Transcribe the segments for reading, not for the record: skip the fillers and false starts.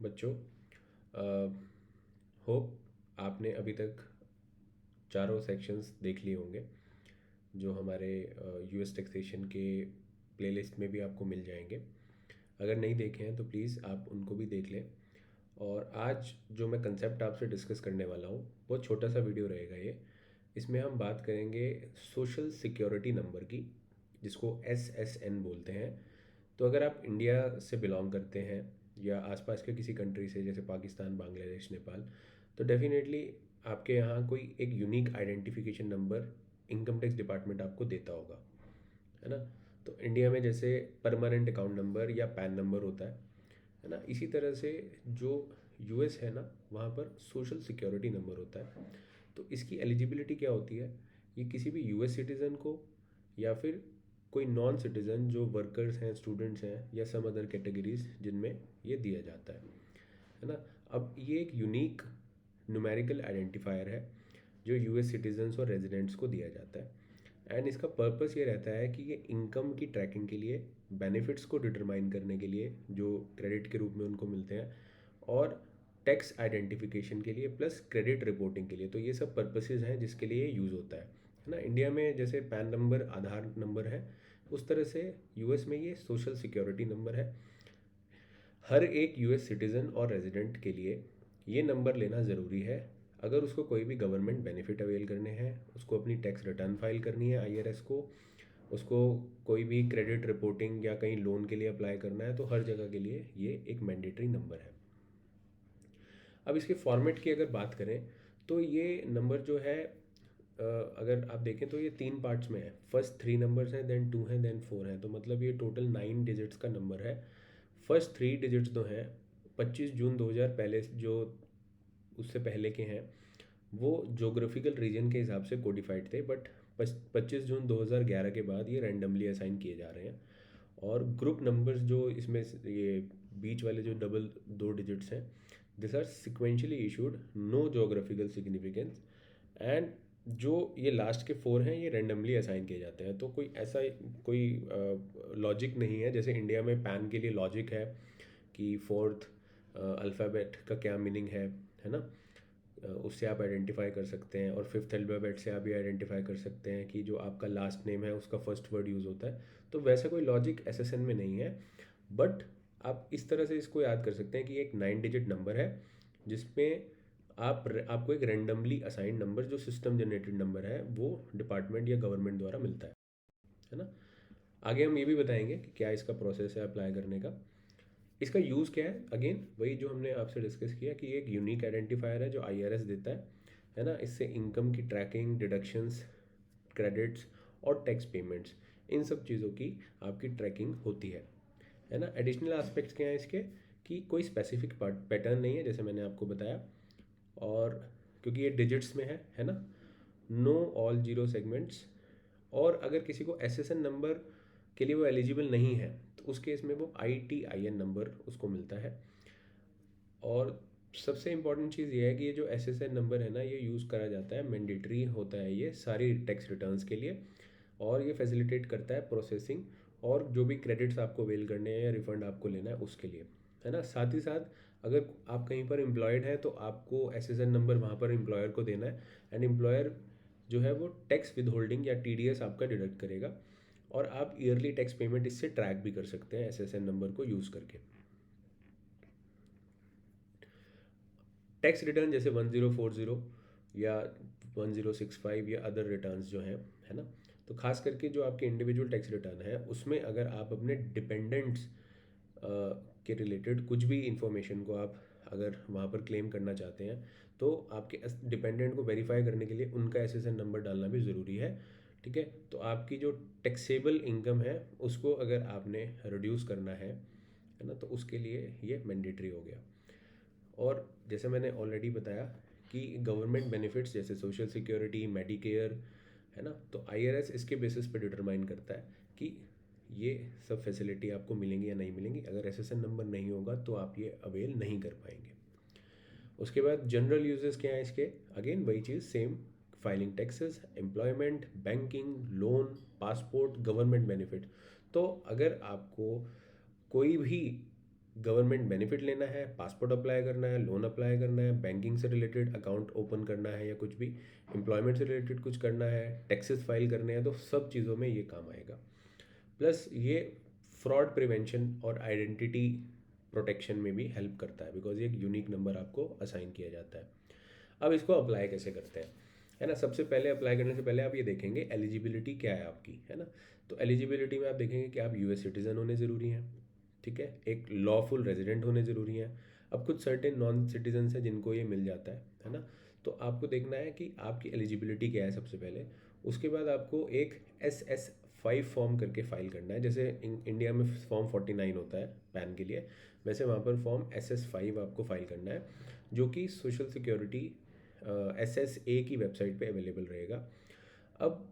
बच्चों, होप आपने अभी तक चारों सेक्शंस देख लिए होंगे जो हमारे यूएस टैक्सेशन के प्लेलिस्ट में भी आपको मिल जाएंगे। अगर नहीं देखे हैं तो प्लीज़ आप उनको भी देख लें। और आज जो मैं कंसेप्ट आपसे डिस्कस करने वाला हूँ बहुत छोटा सा वीडियो रहेगा ये। इसमें हम बात करेंगे सोशल सिक्योरिटी नंबर की, जिसको SSN बोलते हैं। तो अगर आप इंडिया से बिलोंग करते हैं या आसपास के किसी कंट्री से, जैसे पाकिस्तान, बांग्लादेश, नेपाल, तो डेफिनेटली आपके यहाँ कोई एक unique identification number income tax department आपको देता होगा, है ना। तो इंडिया में जैसे परमानेंट अकाउंट नंबर या पैन नंबर होता है ना, इसी तरह से जो यूएस है ना, वहाँ पर सोशल सिक्योरिटी नंबर होता है। तो इसकी एलिजिबिलिटी क्या होती है? ये किसी भी यूएस सिटीज़न को या फिर कोई नॉन सिटीज़न जो वर्कर्स हैं, स्टूडेंट्स हैं, या सम अदर कैटेगरीज जिनमें ये दिया जाता है ना। अब ये एक यूनिक न्यूमेरिकल आइडेंटिफायर है जो यूएस सिटीजन्स और रेजिडेंट्स को दिया जाता है। एंड इसका पर्पस ये रहता है कि ये इनकम की ट्रैकिंग के लिए, बेनिफिट्स को डिटरमाइन करने के लिए जो क्रेडिट के रूप में उनको मिलते हैं, और टैक्स आइडेंटिफिकेशन के लिए, प्लस क्रेडिट रिपोर्टिंग के लिए। तो ये सब पर्पसेस हैं जिसके लिए ये यूज़ होता है ना। इंडिया में जैसे पैन नंबर, आधार नंबर है, उस तरह से यूएस में ये सोशल सिक्योरिटी नंबर है। हर एक यूएस सिटीज़न और रेजिडेंट के लिए ये नंबर लेना ज़रूरी है अगर उसको कोई भी गवर्नमेंट बेनिफिट अवेल करने हैं, उसको अपनी टैक्स रिटर्न फाइल करनी है आईआरएस को, उसको कोई भी क्रेडिट रिपोर्टिंग या कहीं लोन के लिए अप्लाई करना है, तो हर जगह के लिए ये एक मैंडेटरी नंबर है। अब इसके फॉर्मेट की अगर बात करें तो ये नंबर जो है, अगर आप देखें तो ये 3 पार्ट्स में है। फर्स्ट 3 नंबर्स हैं, देन 2 हैं, देन 4 हैं। तो मतलब ये टोटल 9 डिजिट्स का नंबर है। फर्स्ट 3 डिजिट्स जो हैं 25 जून 2000 पहले जो उससे पहले के हैं, वो जोग्राफिकल रीजन के हिसाब से कोडिफाइड थे, बट 25 जून 2011 के बाद ये रैंडमली असाइन किए जा रहे हैं। और ग्रुप नंबर्स जो इसमें ये बीच वाले जो डबल 2 डिजिट्स हैं, this are sequentially issued, no geographical significance. And जो ये लास्ट के 4 हैं ये रैंडमली असाइन किए जाते हैं। तो कोई ऐसा कोई लॉजिक नहीं है जैसे इंडिया में पैन के लिए लॉजिक है कि फोर्थ अल्फ़ाबेट का क्या मीनिंग है ना। उससे आप आइडेंटिफाई कर सकते हैं, और फिफ्थ अल्फ़ाबेट से आप ये आइडेंटिफाई कर सकते हैं कि जो आपका लास्ट नेम है उसका फर्स्ट वर्ड यूज़ होता है। तो वैसा कोई लॉजिक एसएसएन में नहीं है, बट आप इस तरह से इसको याद कर सकते हैं कि एक 9 डिजिट नंबर है जिसमें आपको एक रैंडमली असाइंड नंबर, जो सिस्टम जनरेटेड नंबर है, वो डिपार्टमेंट या गवर्नमेंट द्वारा मिलता है ना। आगे हम ये भी बताएंगे कि क्या इसका प्रोसेस है अप्लाई करने का। इसका यूज़ क्या है? अगेन वही जो हमने आपसे डिस्कस किया कि एक यूनिक आइडेंटिफायर है जो आईआरएस देता है ना। इससे इनकम की ट्रैकिंग, डिडक्शंस, क्रेडिट्स और टैक्स पेमेंट्स, इन सब चीज़ों की आपकी ट्रैकिंग होती है ना। एडिशनल एस्पेक्ट्स क्या हैं इसके, कि कोई स्पेसिफिक पैटर्न नहीं है जैसे मैंने आपको बताया, और क्योंकि ये डिजिट्स में है ना। Know all zero segments. और अगर किसी को एसएसएन नंबर के लिए वो एलिजिबल नहीं है, तो उस केस में वो ITIN नंबर उसको मिलता है। और सबसे इम्पॉर्टेंट चीज़ ये है कि ये जो SSN नंबर है ना, ये यूज़ करा जाता है, मैंडेटरी होता है ये सारी टैक्स रिटर्न्स के लिए, और ये फैसिलिटेट करता है प्रोसेसिंग और जो भी क्रेडिट्स आपको अवेल करने हैं या रिफंड आपको लेना है उसके लिए, है ना। साथ ही साथ अगर आप कहीं पर एम्प्लॉयड हैं तो आपको SSN नंबर वहाँ पर एम्प्लॉयर को देना है, एंड एम्प्लॉयर जो है वो टैक्स विद होल्डिंग या TDS आपका डिडक्ट करेगा, और आप ईयरली टैक्स पेमेंट इससे ट्रैक भी कर सकते हैं SSN नंबर को यूज़ करके। टैक्स रिटर्न जैसे 1040 या 1065 या अदर रिटर्न्स जो हैं, है ना। तो खास करके जो आपके इंडिविजुअल टैक्स रिटर्न है उसमें अगर आप अपने डिपेंडेंट्स के रिलेटेड कुछ भी इंफॉर्मेशन को आप अगर वहाँ पर क्लेम करना चाहते हैं, तो आपके डिपेंडेंट को वेरीफाई करने के लिए उनका SSN नंबर डालना भी ज़रूरी है। ठीक है। तो आपकी जो टैक्सेबल इनकम है उसको अगर आपने रिड्यूस करना है ना, तो उसके लिए ये मैंडेटरी हो गया। और जैसे मैंने ऑलरेडी बताया कि गवर्नमेंट बेनिफिट्स जैसे सोशल सिक्योरिटी, मेडिकेयर, है ना, तो आईआरएस इसके बेसिस पे डिटरमाइन करता है कि ये सब फैसिलिटी आपको मिलेंगी या नहीं मिलेंगी। अगर एसएसएन नंबर नहीं होगा तो आप ये अवेल नहीं कर पाएंगे। उसके बाद जनरल यूजेस क्या है इसके? अगेन वही चीज़ same, filing taxes, employment, banking, loan, passport, government benefit. तो अगर आपको कोई भी गवर्नमेंट बेनिफिट लेना है, पासपोर्ट अप्लाई करना है, लोन अप्लाई करना है, बैंकिंग से रिलेटेड अकाउंट ओपन करना है या कुछ भी एम्प्लॉयमेंट से रिलेटेड कुछ करना है, टैक्सेस फाइल करने हैं, तो सब चीज़ों में ये काम आएगा। प्लस ये फ्रॉड प्रिवेंशन और आइडेंटिटी प्रोटेक्शन में भी हेल्प करता है, बिकॉज ये एक यूनिक नंबर आपको असाइन किया जाता है। अब इसको अप्लाई कैसे करते हैं, है ना। सबसे पहले अप्लाई करने से पहले आप ये देखेंगे एलिजिबिलिटी क्या है आपकी, है ना। तो एलिजिबिलिटी में आप देखेंगे कि आप यूएस सिटीज़न होने ज़रूरी हैं, ठीक है, एक लॉफुल रेजिडेंट होने ज़रूरी हैं। अब कुछ सर्टेन नॉन सिटीजन्स हैं जिनको ये मिल जाता है ना। तो आपको देखना है कि आपकी एलिजिबिलिटी क्या है सबसे पहले। उसके बाद आपको एक SS5 फॉर्म करके फाइल करना है। जैसे इंडिया में फॉर्म 49 होता है पैन के लिए, वैसे वहाँ पर फॉर्म SS5 आपको फाइल करना है, जो कि सोशल सिक्योरिटी SSA की वेबसाइट पे अवेलेबल रहेगा। अब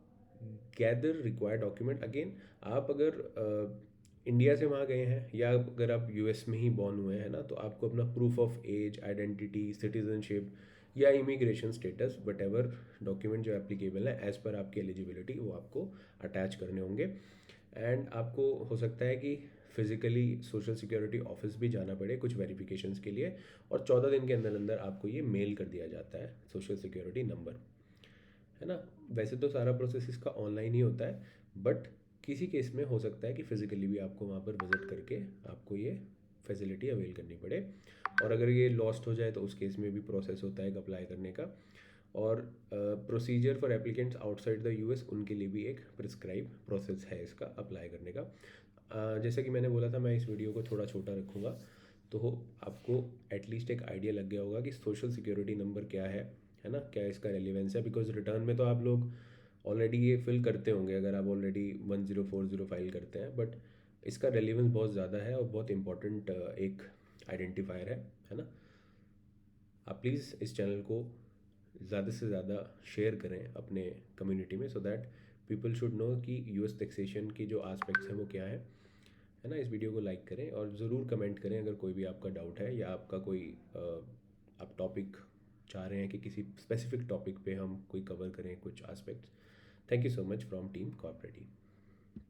गैदर रिक्वायर्ड डॉक्यूमेंट, अगेन आप अगर इंडिया से वहाँ गए हैं या अगर आप यूएस में ही बॉर्न हुए हैं ना, तो आपको अपना proof of age, identity, citizenship या immigration status, whatever document जो एप्लीकेबल है एज़ पर आपकी एलिजिबिलिटी, वो आपको अटैच करने होंगे। एंड आपको हो सकता है कि फिजिकली सोशल सिक्योरिटी ऑफिस भी जाना पड़े कुछ वेरिफिकेशंस के लिए, और 14 दिन के अंदर अंदर आपको ये मेल कर दिया जाता है सोशल सिक्योरिटी नंबर, है ना। वैसे तो सारा प्रोसेस इसका ऑनलाइन ही होता है, बट किसी केस में हो सकता है कि फिजिकली भी आपको वहाँ पर विजिट करके आपको ये फैसिलिटी अवेल करनी पड़े। और अगर ये लॉस्ट हो जाए तो उस केस में भी प्रोसेस होता है एक अप्लाई करने का। और procedure for applicants outside the US, उनके लिए भी एक प्रिस्क्राइब प्रोसेस है इसका अप्लाई करने का। जैसे कि मैंने बोला था, मैं इस वीडियो को थोड़ा छोटा रखूँगा, तो आपको एटलीस्ट एक आइडिया लग गया होगा कि सोशल सिक्योरिटी नंबर क्या है ना, क्या इसका रेलिवेंस है। बिकॉज रिटर्न में तो आप लोग ऑलरेडी ये फिल करते होंगे अगर आप ऑलरेडी 1040 फाइल करते हैं, बट इसका रेलिवेंस बहुत ज़्यादा है और बहुत इंपॉर्टेंट एक आइडेंटिफायर है ना। आप प्लीज़ इस चैनल को ज़्यादा से ज़्यादा शेयर करें अपने कम्युनिटी में, so that people should know कि यूएस टैक्सेशन की जो आस्पेक्ट्स हैं वो क्या है ना। इस वीडियो को लाइक करें और ज़रूर कमेंट करें अगर कोई भी आपका डाउट है या आपका कोई आप टॉपिक चाह रहे हैं कि किसी स्पेसिफिक टॉपिक पे हम कोई कवर करें कुछ aspects. Thank you so much from team corporative.